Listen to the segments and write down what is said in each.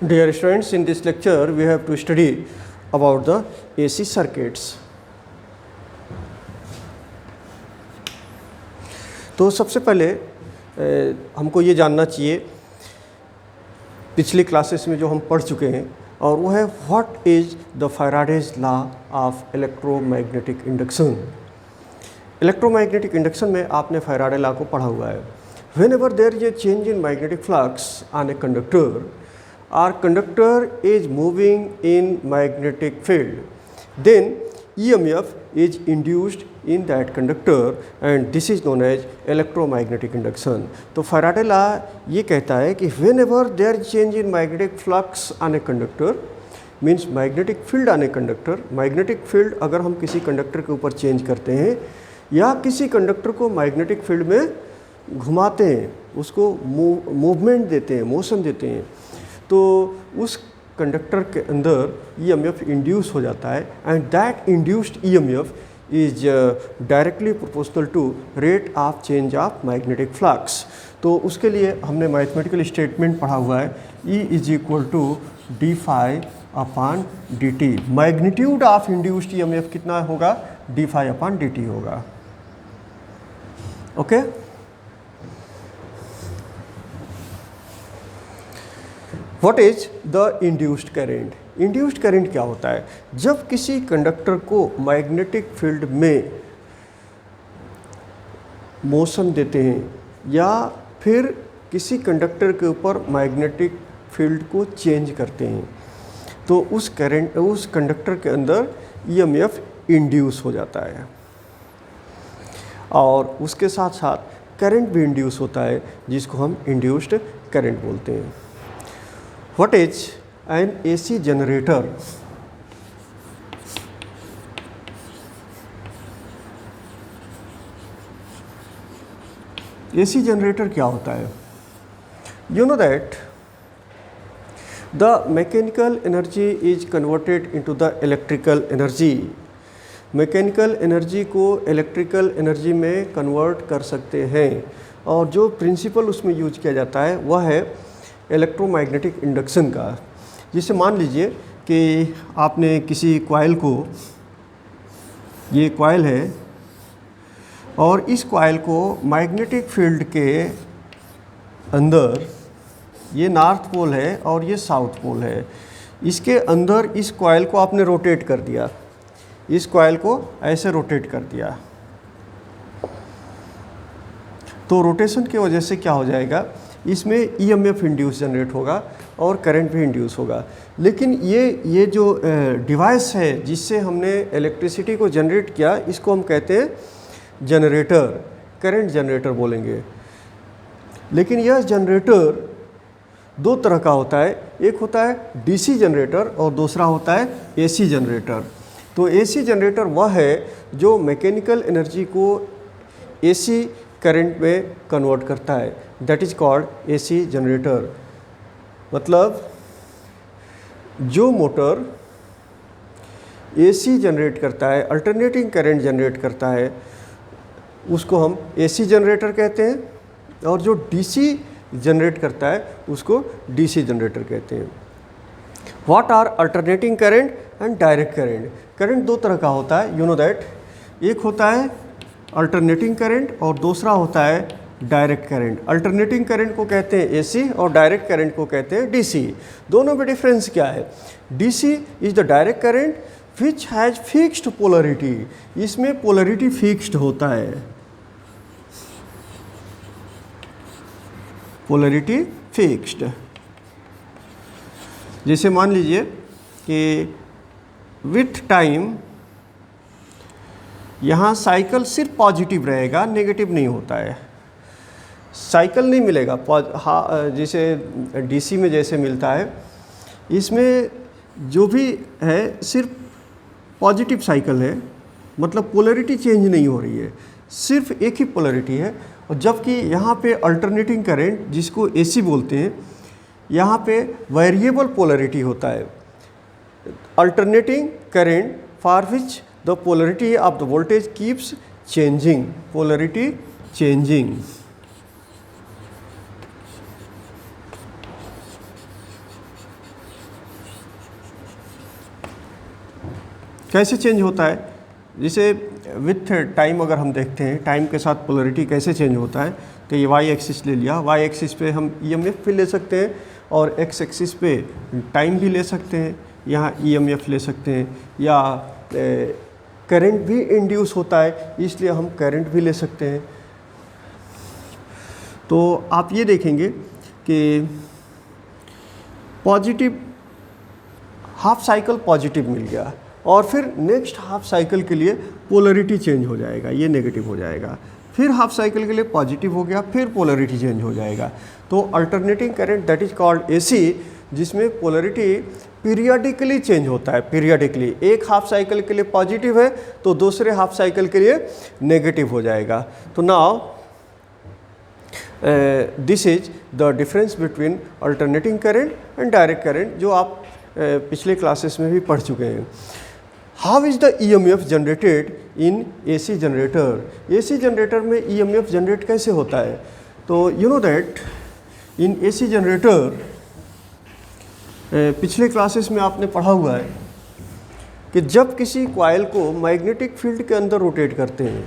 Dear students, in this lecture we have to study about the AC circuits. तो सबसे पहले हमको ये जानना चाहिए पिछली क्लासेस में जो हम पढ़ चुके हैं, और वो है what is the Faraday's law of electromagnetic induction. Electromagnetic induction में आपने फैराडे लॉ को पढ़ा हुआ है। Whenever there is a change in magnetic flux on a conductor or conductor is moving in magnetic field, then EMF is induced in that conductor and this is known as electromagnetic induction. तो Faraday law ये कहता है कि whenever there is change in magnetic flux on a conductor means magnetic field on a conductor, magnetic field अगर हम किसी conductor के ऊपर चेंज करते हैं या किसी कंडक्टर को मैग्नेटिक फील्ड में घुमाते हैं, उसको मूवमेंट देते हैं, मोशन देते हैं, तो उस कंडक्टर के अंदर EMF इंड्यूस हो जाता है and that induced EMF is directly proportional to rate of change of magnetic flux. तो उसके लिए हमने मैथमेटिकल स्टेटमेंट पढ़ा हुआ है, E is equal to d phi upon d t. Magnitude of induced EMF कितना होगा? D phi upon d t होगा। Okay What is the induced current? Induced current क्या होता है? जब किसी कंडक्टर को मैग्नेटिक फील्ड में मोशन देते हैं या फिर किसी कंडक्टर के ऊपर मैग्नेटिक फील्ड को चेंज करते हैं, तो उस कंडक्टर के अंदर EMF इंड्यूस हो जाता है और उसके साथ साथ करंट भी इंड्यूस होता है, जिसको हम इंड्यूस्ड करंट बोलते हैं। What is an AC generator? AC generator क्या होता है? You know that the mechanical energy is converted into the electrical energy. Mechanical energy को इलेक्ट्रिकल एनर्जी में कन्वर्ट कर सकते हैं, और जो प्रिंसिपल उसमें यूज किया जाता है वह है इलेक्ट्रोमैग्नेटिक इंडक्शन का। जैसे मान लीजिए कि आपने किसी कॉइल को, ये कॉइल है और इस कॉइल को मैग्नेटिक फील्ड के अंदर, ये नॉर्थ पोल है और ये साउथ पोल है, इसके अंदर इस कॉइल को आपने रोटेट कर दिया, इस कॉइल को ऐसे रोटेट कर दिया, तो रोटेशन की वजह से क्या हो जाएगा, इसमें EMF इंड्यूस जनरेट होगा और करंट भी इंड्यूस होगा। लेकिन ये जो डिवाइस है जिससे हमने इलेक्ट्रिसिटी को जनरेट किया, इसको हम कहते हैं जनरेटर, करंट जनरेटर बोलेंगे। लेकिन यह जनरेटर दो तरह का होता है, एक होता है DC जनरेटर और दूसरा होता है AC जनरेटर। तो AC जनरेटर वह है जो मैकेनिकल एनर्जी को AC करंट में कन्वर्ट करता है, that is called AC generator. मतलब जो मोटर AC जनरेट करता है, अल्टरनेटिंग करंट जनरेट करता है, उसको हम AC जनरेटर कहते हैं, और जो DC जनरेट करता है उसको DC जनरेटर कहते हैं। What are alternating current and direct current? Current दो तरह का होता है, यू नो दैट। एक होता है अल्टरनेटिंग करंट और दूसरा होता है डायरेक्ट करंट। अल्टरनेटिंग करंट को कहते हैं AC और डायरेक्ट करंट को कहते हैं DC। दोनों में डिफरेंस क्या है? DC is the direct current which has fixed polarity, इसमें पोलरिटी फिक्स्ड होता है, पोलरिटी फिक्स्ड। जैसे मान लीजिए कि विथ टाइम यहाँ साइकिल सिर्फ पॉजिटिव रहेगा, नेगेटिव नहीं होता है, साइकिल नहीं मिलेगा। जैसे DC में जैसे मिलता है, इसमें जो भी है सिर्फ पॉजिटिव साइकिल है, मतलब पोलरिटी चेंज नहीं हो रही है, सिर्फ एक ही पोलरिटी है। और जबकि यहाँ पे अल्टरनेटिंग करंट जिसको AC बोलते हैं, यहाँ पे वेरिएबल पोलरिटी होता है। Alternating current for which the polarity of the voltage keeps changing, polarity changing। कैसे चेंज होता है, जिसे विथ टाइम अगर हम देखते हैं टाइम के साथ पोलरिटी कैसे चेंज होता है, तो ये वाई एक्सिस ले लिया, वाई एक्सिस पे हम ईएमएफ भी ले सकते हैं और एक्स एक्सिस पे टाइम भी ले सकते हैं, यहाँ ईएमएफ ले सकते हैं, या करंट भी इंड्यूस होता है इसलिए हम करंट भी ले सकते हैं। तो आप ये देखेंगे कि पॉजिटिव हाफ साइकिल पॉजिटिव मिल गया और फिर नेक्स्ट हाफ साइकिल के लिए पोलरिटी चेंज हो जाएगा, ये नेगेटिव हो जाएगा, फिर हाफ साइकिल के लिए पॉजिटिव हो गया, फिर पोलरिटी चेंज हो जाएगा। तो alternating current that is called AC, जिसमें पोलरिटी पीरियडिकली चेंज होता है, पीरियडिकली। एक हाफ साइकिल के लिए पॉजिटिव है तो दूसरे हाफ साइकिल के लिए नेगेटिव हो जाएगा। तो now this is the difference between alternating current and direct current, जो आप पिछले क्लासेस में भी पढ़ चुके हैं। How is the EMF generated in AC generator? AC generator में ईएमएफ जनरेट कैसे होता है? तो you know that in AC generator, पिछले क्लासेस में आपने पढ़ा हुआ है कि जब किसी कॉइल को मैग्नेटिक फील्ड के अंदर रोटेट करते हैं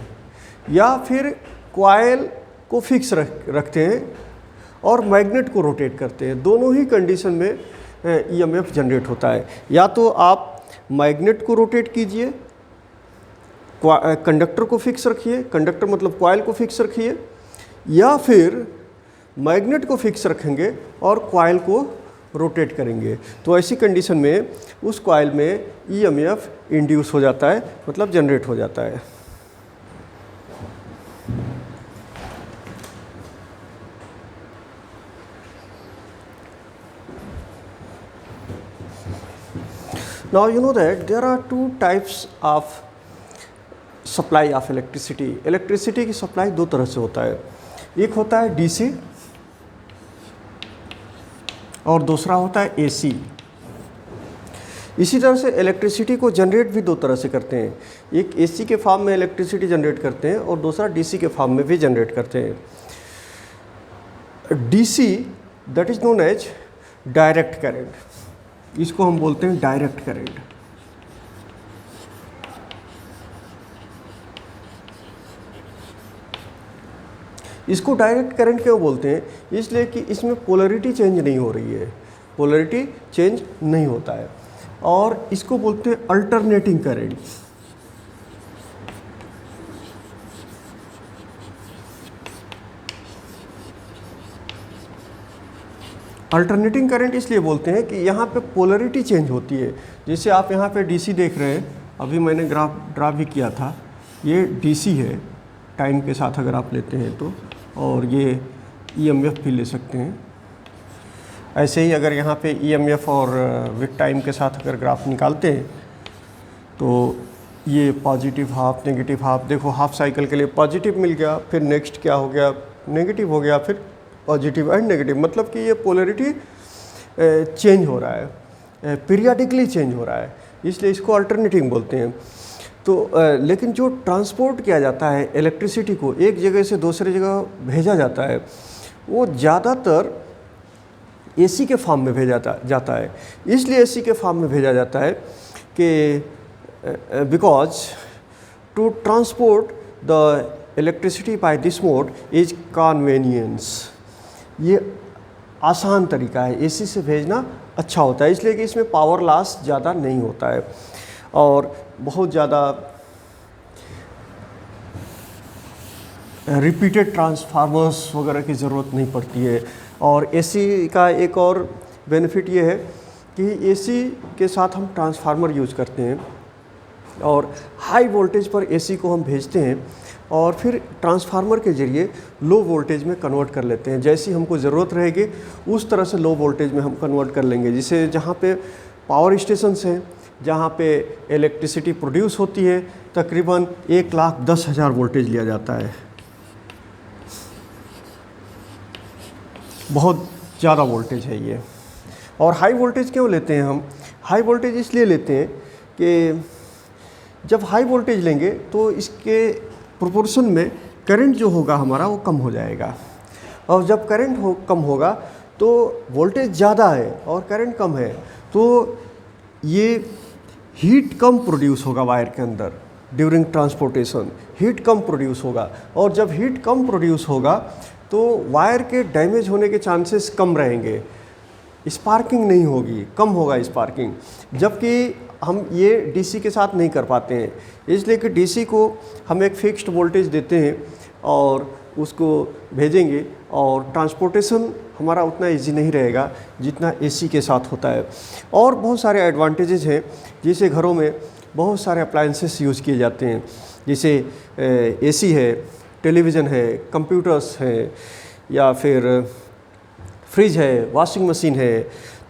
या फिर कॉइल को फिक्स रखते हैं और मैग्नेट को रोटेट करते हैं, दोनों ही कंडीशन में ईएमएफ जनरेट होता है। या तो आप मैग्नेट को रोटेट कीजिए, कंडक्टर को फिक्स रखिए, कंडक्टर मतलब कॉइल को फिक्स रखिए, या फिर मैग्नेट को फिक्स रखेंगे और कॉइल को रोटेट करेंगे। तो ऐसी कंडीशन में उस कॉइल में ईएमएफ इंड्यूस हो जाता है, मतलब जनरेट हो जाता है। Now you know that there are two types of supply of electricity. Electricity की सप्लाई दो तरह से होता है, एक होता है डीसी और दूसरा होता है एसी। इसी तरह से इलेक्ट्रिसिटी को जनरेट भी दो तरह से करते हैं, एक एसी के फॉर्म में इलेक्ट्रिसिटी जनरेट करते हैं और दूसरा डीसी के फॉर्म में भी जनरेट करते हैं। DC that is known as direct current, इसको हम बोलते हैं डायरेक्ट करंट। इसको डायरेक्ट करंट क्यों बोलते हैं? इसलिए कि इसमें पोलरिटी चेंज नहीं हो रही है, पोलरिटी चेंज नहीं होता है, और इसको बोलते हैं अल्टरनेटिंग करंट। अल्टरनेटिंग करंट इसलिए बोलते हैं कि यहाँ पे पोलरिटी चेंज होती है। जैसे आप यहाँ पे डीसी देख रहे हैं, अभी मैंने ग्राफ ड्रा भी किया था, ये डीसी है टाइम के साथ अगर आप लेते हैं तो, और ये ईएमएफ भी ले सकते हैं। ऐसे ही अगर यहाँ पे ईएमएफ और विथ टाइम के साथ अगर ग्राफ निकालते हैं तो ये पॉजिटिव हाफ, नेगेटिव हाफ, देखो हाफ साइकिल के लिए पॉजिटिव मिल गया, फिर नेक्स्ट क्या हो गया, नेगेटिव हो गया, फिर पॉजिटिव एंड नेगेटिव, मतलब कि ये पोलरिटी चेंज हो रहा है, पीरियडिकली चेंज हो रहा है, इसलिए इसको अल्टरनेटिंग बोलते हैं। तो लेकिन जो ट्रांसपोर्ट किया जाता है इलेक्ट्रिसिटी को, एक जगह से दूसरी जगह भेजा जाता है, वो ज़्यादातर एसी के फॉर्म में भेजा जाता है। इसलिए एसी के फॉर्म में भेजा जाता है कि because to transport the electricity by this mode is convenience, ये आसान तरीका है, एसी से भेजना अच्छा होता है, इसलिए कि इसमें पावर लॉस ज़्यादा नहीं होता है और बहुत ज़्यादा रिपीटेड ट्रांसफार्मर्स वगैरह की ज़रूरत नहीं पड़ती है। और एसी का एक और बेनिफिट ये है कि एसी के साथ हम ट्रांसफार्मर यूज़ करते हैं और हाई वोल्टेज पर एसी को हम भेजते हैं और फिर ट्रांसफार्मर के ज़रिए लो वोल्टेज में कन्वर्ट कर लेते हैं। जैसी हमको ज़रूरत रहेगी उस तरह से लो वोल्टेज में हम कन्वर्ट कर लेंगे। जिसे जहाँ पे पावर स्टेशंस हैं, जहाँ पे इलेक्ट्रिसिटी प्रोड्यूस होती है, तकरीबन 1,10,000 वोल्टेज लिया जाता है, बहुत ज़्यादा वोल्टेज है ये। और हाई वोल्टेज क्यों लेते हैं हम? हाई वोल्टेज इसलिए लेते हैं कि जब हाई वोल्टेज लेंगे तो इसके प्रोपोर्शन में करंट जो होगा हमारा वो कम हो जाएगा, और जब करंट कम होगा तो वोल्टेज ज़्यादा है और करंट कम है, तो ये हीट कम प्रोड्यूस होगा वायर के अंदर ड्यूरिंग ट्रांसपोर्टेशन, हीट कम प्रोड्यूस होगा, और जब हीट कम प्रोड्यूस होगा तो वायर के डैमेज होने के चांसेस कम रहेंगे, स्पार्किंग नहीं होगी, कम होगा स्पार्किंग। जबकि हम ये डीसी के साथ नहीं कर पाते हैं, इसलिए कि डीसी को हम एक फिक्स्ड वोल्टेज देते हैं और उसको भेजेंगे, और ट्रांसपोर्टेशन हमारा उतना इजी नहीं रहेगा जितना एसी के साथ होता है। और बहुत सारे एडवांटेजेस हैं, जैसे घरों में बहुत सारे अप्लायंसेस यूज़ किए जाते हैं, जैसे एसी है, टेलीविज़न है, कंप्यूटर्स हैं, या फिर फ्रिज है, वॉशिंग मशीन है।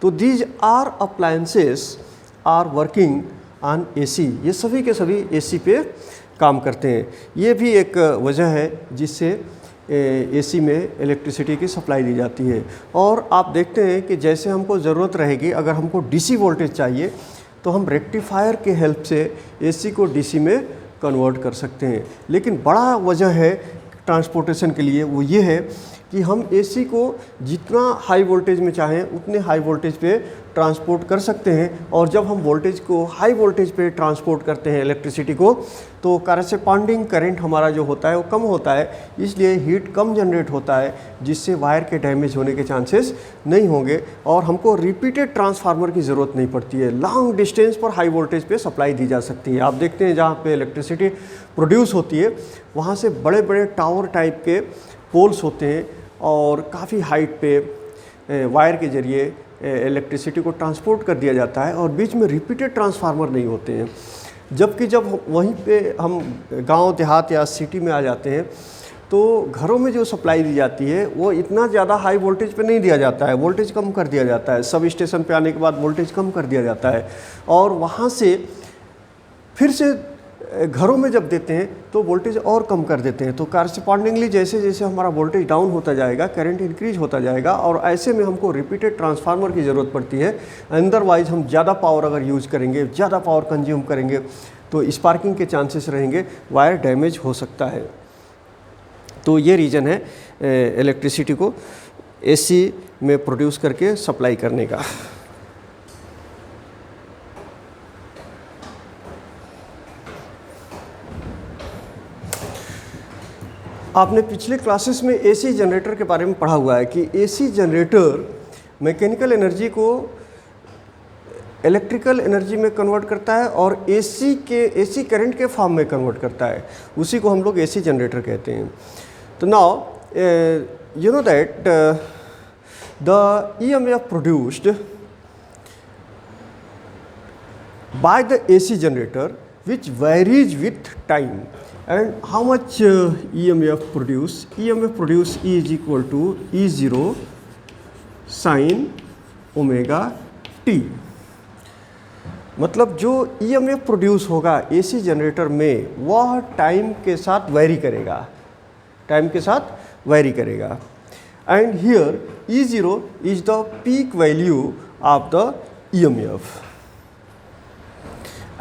तो these are appliances are working on AC, ये सभी के सभी एसी पे काम करते हैं। ये भी एक वजह है जिससे एसी में इलेक्ट्रिसिटी की सप्लाई दी जाती है। और आप देखते हैं कि जैसे हमको ज़रूरत रहेगी, अगर हमको डीसी वोल्टेज चाहिए तो हम रेक्टिफायर के हेल्प से एसी को डीसी में कन्वर्ट कर सकते हैं। लेकिन बड़ा वजह है ट्रांसपोर्टेशन के लिए, वो ये है कि हम एसी को जितना हाई वोल्टेज में चाहें उतने हाई वोल्टेज पे ट्रांसपोर्ट कर सकते हैं। और जब हम वोल्टेज को हाई वोल्टेज पे ट्रांसपोर्ट करते हैं इलेक्ट्रिसिटी को, तो करस्पॉन्डिंग करंट हमारा जो होता है वो कम होता है, इसलिए हीट कम जनरेट होता है, जिससे वायर के डैमेज होने के चांसेस नहीं होंगे और हमको रिपीटेड ट्रांसफार्मर की ज़रूरत नहीं पड़ती है। लॉन्ग डिस्टेंस पर हाई वोल्टेज पे सप्लाई दी जा सकती है। आप देखते हैं जहाँ पे इलेक्ट्रिसिटी प्रोड्यूस होती है वहाँ से बड़े बड़े टावर टाइप के पोल्स होते हैं और काफ़ी हाइट पे वायर के ज़रिए इलेक्ट्रिसिटी को ट्रांसपोर्ट कर दिया जाता है, और बीच में रिपीटेड ट्रांसफार्मर नहीं होते हैं। जबकि जब वहीं पे हम गांव देहात या सिटी में आ जाते हैं तो घरों में जो सप्लाई दी जाती है वो इतना ज़्यादा हाई वोल्टेज पे नहीं दिया जाता है, वोल्टेज कम कर दिया जाता है। सब स्टेशन पे आने के बाद वोल्टेज कम कर दिया जाता है, और वहाँ से फिर से घरों में जब देते हैं तो वोल्टेज और कम कर देते हैं। तो करस्पॉन्डिंगली जैसे जैसे हमारा वोल्टेज डाउन होता जाएगा, करंट इंक्रीज होता जाएगा, और ऐसे में हमको रिपीटेड ट्रांसफार्मर की ज़रूरत पड़ती है। अदरवाइज हम ज़्यादा पावर अगर यूज़ करेंगे, ज़्यादा पावर कंज्यूम करेंगे तो स्पार्किंग के चांसेस रहेंगे, वायर डैमेज हो सकता है। तो ये रीज़न है इलेक्ट्रिसिटी को एसी में प्रोड्यूस करके सप्लाई करने का। आपने पिछले क्लासेस में एसी जनरेटर के बारे में पढ़ा हुआ है कि एसी जनरेटर मैकेनिकल एनर्जी को इलेक्ट्रिकल एनर्जी में कन्वर्ट करता है और एसी करंट के फॉर्म में कन्वर्ट करता है। उसी को हम लोग एसी जनरेटर कहते हैं। तो now you know that the EMF produced by the AC generator which varies with time. And how much EMF produce? EMF produce E is equal to E0 sin omega t। मतलब जो EMF produce होगा AC generator में वह time के साथ very करेगा, time के साथ वेरी करेगा। And here E0 is the peak value of the EMF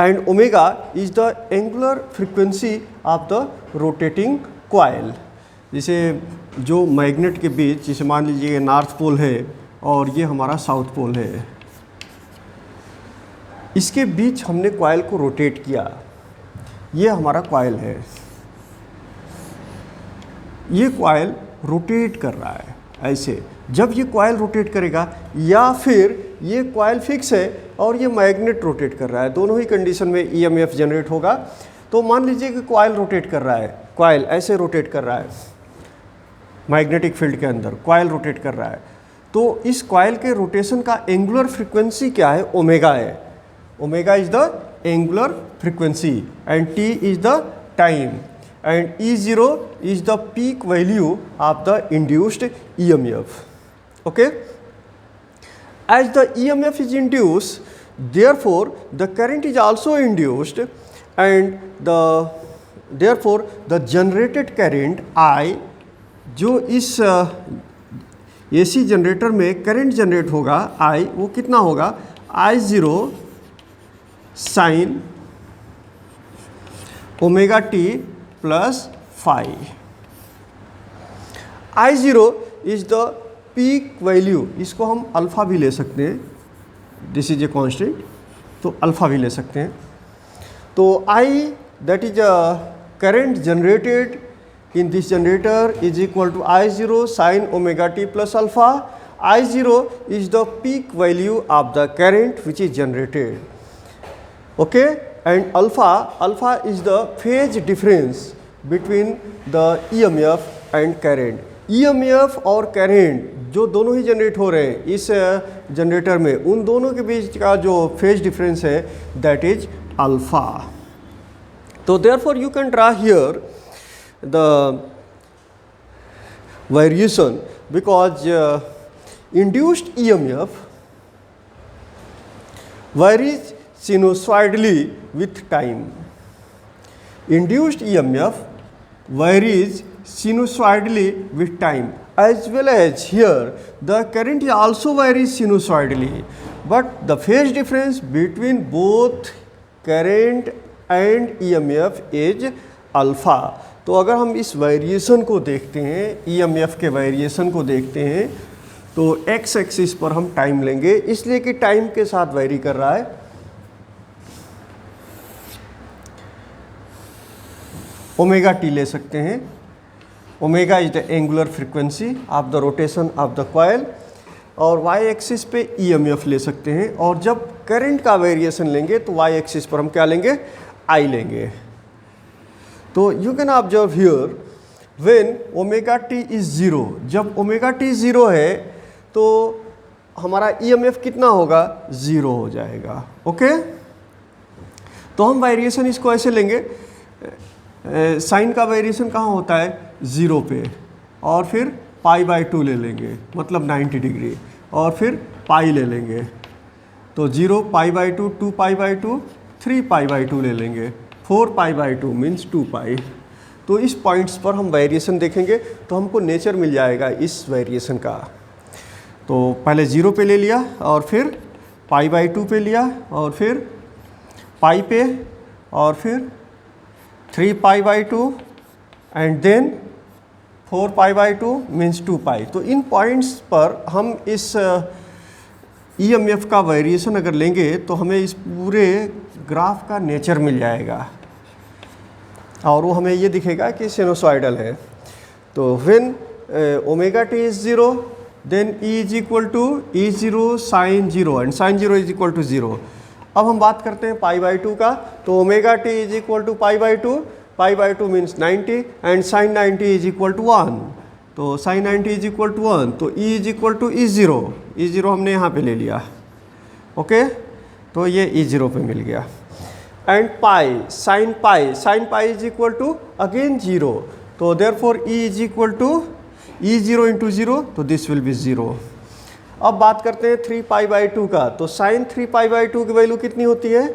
and omega is the angular frequency of the rotating coil। जैसे जो मैग्नेट के बीच, जैसे मान लीजिए ये नॉर्थ पोल है और ये हमारा साउथ पोल है, इसके बीच हमने कॉइल को रोटेट किया, ये हमारा कॉइल है, ये कॉइल रोटेट कर रहा है ऐसे। जब ये कॉइल रोटेट करेगा या फिर ये कॉइल फिक्स है और ये मैग्नेट रोटेट कर रहा है, दोनों ही कंडीशन में ईएमएफ जनरेट होगा। तो मान लीजिए कि कॉइल रोटेट कर रहा है, कॉइल ऐसे रोटेट कर रहा है, मैग्नेटिक फील्ड के अंदर कॉइल रोटेट कर रहा है, तो इस कॉइल के रोटेशन का एंगुलर फ्रीक्वेंसी क्या है? ओमेगा है। Omega is the angular frequency and T is the time and E0 is the peak value of the induced EMF. Okay? As the EMF is induced, therefore the current is also induced, and therefore the generated current I, जो इस AC generator में current generate होगा I, वो कितना होगा? I0 sin omega t plus phi. I0 is the peak value, इसको हम alpha भी ले सकते हैं, दिस इज ए कांस्टेंट, तो अल्फ़ा भी ले सकते हैं। तो I that is current generated in this generator is equal to I0 sin omega t plus alpha. I0 is the peak value of the current which is generated, okay, and alpha is the phase difference between the EMF and current. EMF और current जो दोनों ही generate हो रहे हैं इस generator में, उन दोनों के बीच का जो फेज डिफरेंस है दैट इज अल्फा. तो therefore you can draw here the variation because induced EMF varies sinusoidally with time. Induced EMF varies sinusoidally with time, as well as here the current also varies sinusoidally, but the phase difference between both current and EMF is alpha. तो अगर हम इस variation को देखते हैं, EMF के variation को देखते हैं, तो एक्स एक्सिस पर हम टाइम लेंगे, इसलिए कि टाइम के साथ वेरी कर रहा है. ओमेगा टी ले सकते हैं. Omega is the angular frequency of the rotation of the coil, और वाई एक्सिस पे EMF ले सकते हैं. और जब करंट का वेरिएशन लेंगे तो वाई एक्सिस पर हम क्या लेंगे, आई लेंगे. तो you can observe here when omega t is zero, जब ओमेगा टी ज़ीरो है तो हमारा EMF कितना होगा, ज़ीरो हो जाएगा. ओके, तो हम वेरिएशन इसको ऐसे लेंगे, साइन का वेरिएशन कहाँ होता है, ज़ीरो पे, और फिर π/2 ले लेंगे, मतलब 90 डिग्री, और फिर पाई ले लेंगे. तो 0 π/2, 2 π/2, 3 π/2 ले लेंगे, 4 π/2 मीन्स 2 पाई. तो इस पॉइंट्स पर हम वेरिएशन देखेंगे तो हमको नेचर मिल जाएगा इस वेरिएशन का. तो पहले 0 पे ले लिया, और फिर π/2 पे लिया, और फिर पाई पे, और फिर 3 π/2 एंड देन 4 π/2 मीन्स 2 पाई. तो इन पॉइंट्स पर हम इस EMF का वेरिएशन अगर लेंगे तो हमें इस पूरे ग्राफ का नेचर मिल जाएगा, और वो हमें ये दिखेगा कि सिनुसॉइडल है. तो when omega t is zero then E is equal to E0 sine zero, and sine zero is equal to zero. अब हम बात करते हैं π/2 का. तो omega t is equal to π/2, π/2 means 90, and sine 90 is equal to 1. तो sign 90 is equal to 1, तो E is equal to E0. E0 हमने यहाँ पे ले लिया. ओके, तो ये E0 पे मिल गया. And sine pi is equal to again 0. तो therefore E is equal to E0 into 0, तो दिस विल बी 0. अब बात करते हैं 3 π/2 का. तो साइन 3 π/2 की वैल्यू कितनी होती है,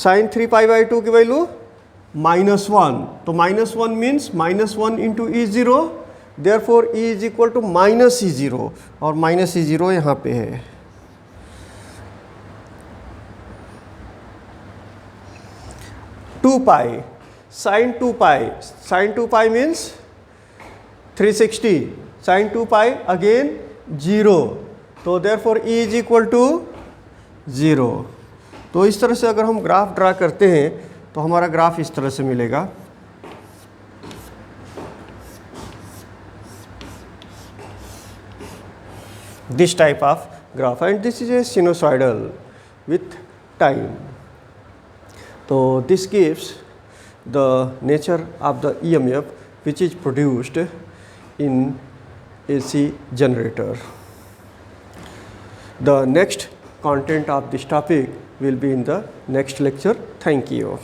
साइन 3 π/2 की वैल्यू -1. तो -1 means -1 into E0, therefore E is equal to -E0, और -E0 यहाँ पे है. Sine 2 pi means 360, sine 2 pi again 0. तो therefore E is equal to 0. तो इस तरह से अगर हम ग्राफ ड्रा करते हैं तो हमारा ग्राफ इस तरह से मिलेगा. This type of graph, and this is a sinusoidal with time. तो this gives the nature of the EMF which is produced in AC generator. The next content of this topic will be in the next lecture. Thank you.